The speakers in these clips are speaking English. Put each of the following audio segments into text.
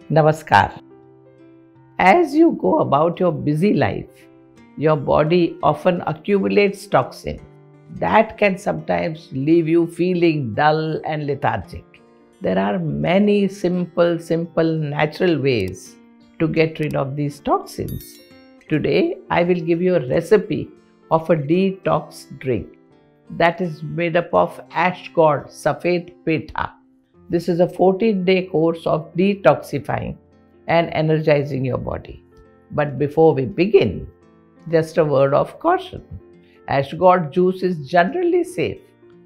Namaskar. As you go about your busy life, your body often accumulates toxin that can sometimes leave you feeling dull and lethargic. There are many simple, natural ways to get rid of these toxins. Today, I will give you a recipe of a detox drink that is made up of ash gourd Safed Petha. This is a 14-day course of detoxifying and energizing your body. But before we begin, just a word of caution. Ash gourd juice is generally safe,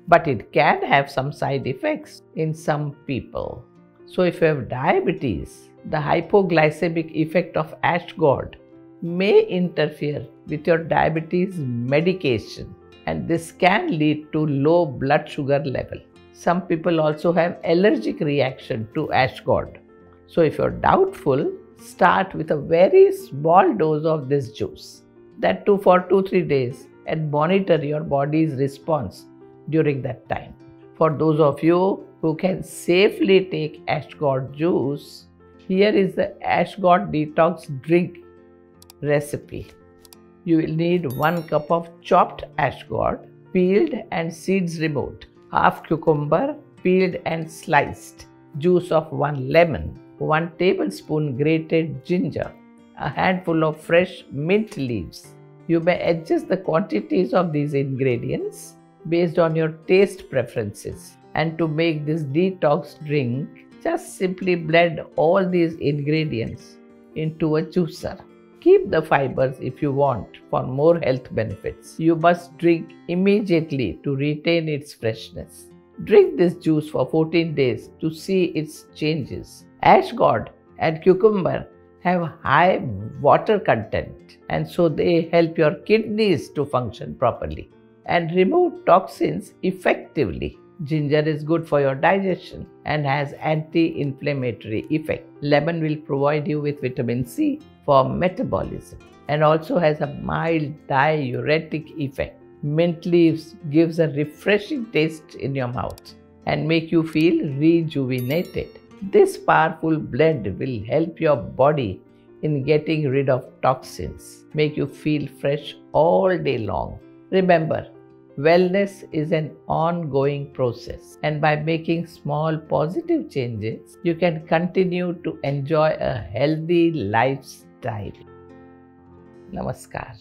but it can have some side effects in some people. So if you have diabetes, the hypoglycemic effect of ash gourd may interfere with your diabetes medication, and this can lead to low blood sugar level. Some people also have allergic reaction to ash gourd. So if you're doubtful, start with a very small dose of this juice. That too for 2-3 days, and monitor your body's response during that time. For those of you who can safely take ash gourd juice, here is the ash gourd detox drink recipe. You will need 1 cup of chopped ash gourd, peeled and seeds removed, half cucumber, peeled and sliced, juice of 1 lemon, 1 tablespoon grated ginger, a handful of fresh mint leaves. You may adjust the quantities of these ingredients based on your taste preferences. And to make this detox drink, just simply blend all these ingredients into a juicer. Keep the fibers if you want for more health benefits. You must drink immediately to retain its freshness. Drink this juice for 14 days to see its changes. Ash gourd and cucumber have high water content, and so they help your kidneys to function properly and remove toxins effectively. Ginger is good for your digestion and has anti-inflammatory effect. Lemon will provide you with vitamin C for metabolism and also has a mild diuretic effect. Mint leaves gives a refreshing taste in your mouth and make you feel rejuvenated. This powerful blend will help your body in getting rid of toxins, make you feel fresh all day long. Remember, wellness is an ongoing process, and by making small positive changes, you can continue to enjoy a healthy lifestyle. Namaskar.